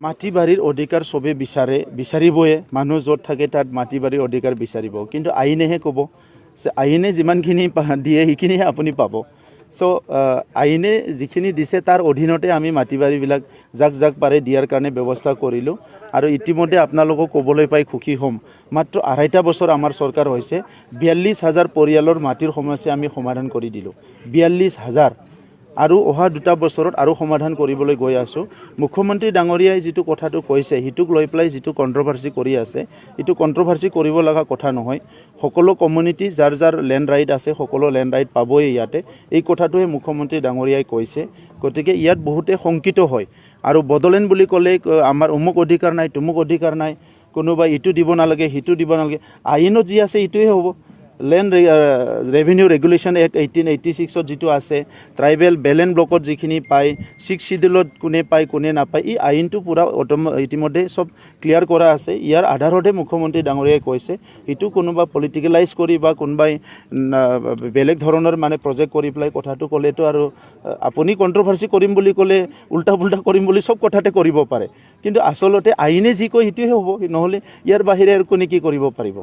মাটি বাৰীৰ অধিকাৰ চবে বিচাৰিবয়ে মানুহ য'ত থাকে তাত মাটি বাৰীৰ অধিকাৰ বিচাৰিব কিন্তু আইনেহে ক'ব যে আইনে যিমানখিনি দিয়ে সেইখিনিহে আপুনি পাব সো আইনে যিখিনি দিছে তাৰ অধীনতে আমি মাটি বাৰীবিলাক যাক পাৰে দিয়াৰ কাৰণে ব্যৱস্থা কৰিলোঁ আৰু ইতিমধ্যে আপোনালোকক ক'বলৈ পাই সুখী হ'ম মাত্ৰ ২.৫ বছৰ আমাৰ চৰকাৰ হৈছে ৪২,০০০ পৰিয়ালৰ মাটিৰ সমস্যা আমি সমাধান কৰি দিলোঁ ৪২,০০০ আৰু অহা ২ বছৰত আৰু সমাধান কৰিবলৈ গৈ আছোঁ মুখ্যমন্ত্ৰী ডাঙৰীয়াই যিটো কথাটো কৈছে হিটোক লৈ পেলাই যিটো কন্ট্ৰভাৰ্সি কৰি আছে ইটো কন্ট্ৰভাৰ্সি কৰিব লগা কথা নহয় সকলো কমিউনিটি যাৰ ল্যান্ড ৰাইট আছে সকলো ল্যান্ড ৰাইট পাবই ইয়াতে এই কথাটোহে মুখ্যমন্ত্ৰী ডাঙৰীয়াই কৈছে গতিকে ইয়াত বহুতে শংকিত হয় আৰু বদলেন বুলি ক'লে আমাৰ অমুক অধিকাৰ নাই তুমুক অধিকাৰ নাই কোনোবা ইটো দিব নালাগে হিটো দিব নালাগে আইনত যি আছে ইটোহে হ'ব ল্যান্ড ৰেভিনিউ ৰেগুলেশ্যন এক্ট 1886 যিটো আছে ট্ৰাইবেল বেলেন ব্লকত যিখিনি পায় 6 শিডিউলত কোনে পায় কোনে নাপায় এই আইনটো পুৰা ইতিমধ্যে সব ক্লিয়াৰ কৰা আছে ইয়াৰ আধাৰতে মুখ্যমন্ত্ৰী ডাঙৰীয়াই কৈছে ইটো কোনোবা পলিটিকেলাইজ কৰি বা কোনোবাই বেলেগ ধৰণৰ মানে প্ৰজেক্ট কৰি পেলাই কথাটো ক'লেতো আৰু আপুনি কন্ট্ৰভাৰ্সি কৰিম বুলি ক'লে উল্টা পুল্টা কৰিম বুলি সব কথাতে কৰিব পাৰে কিন্তু আচলতে আইনে যি কয় সেইটোহে হ'ব নহ'লে ইয়াৰ বাহিৰে আৰু কোনে কি কৰিব পাৰিব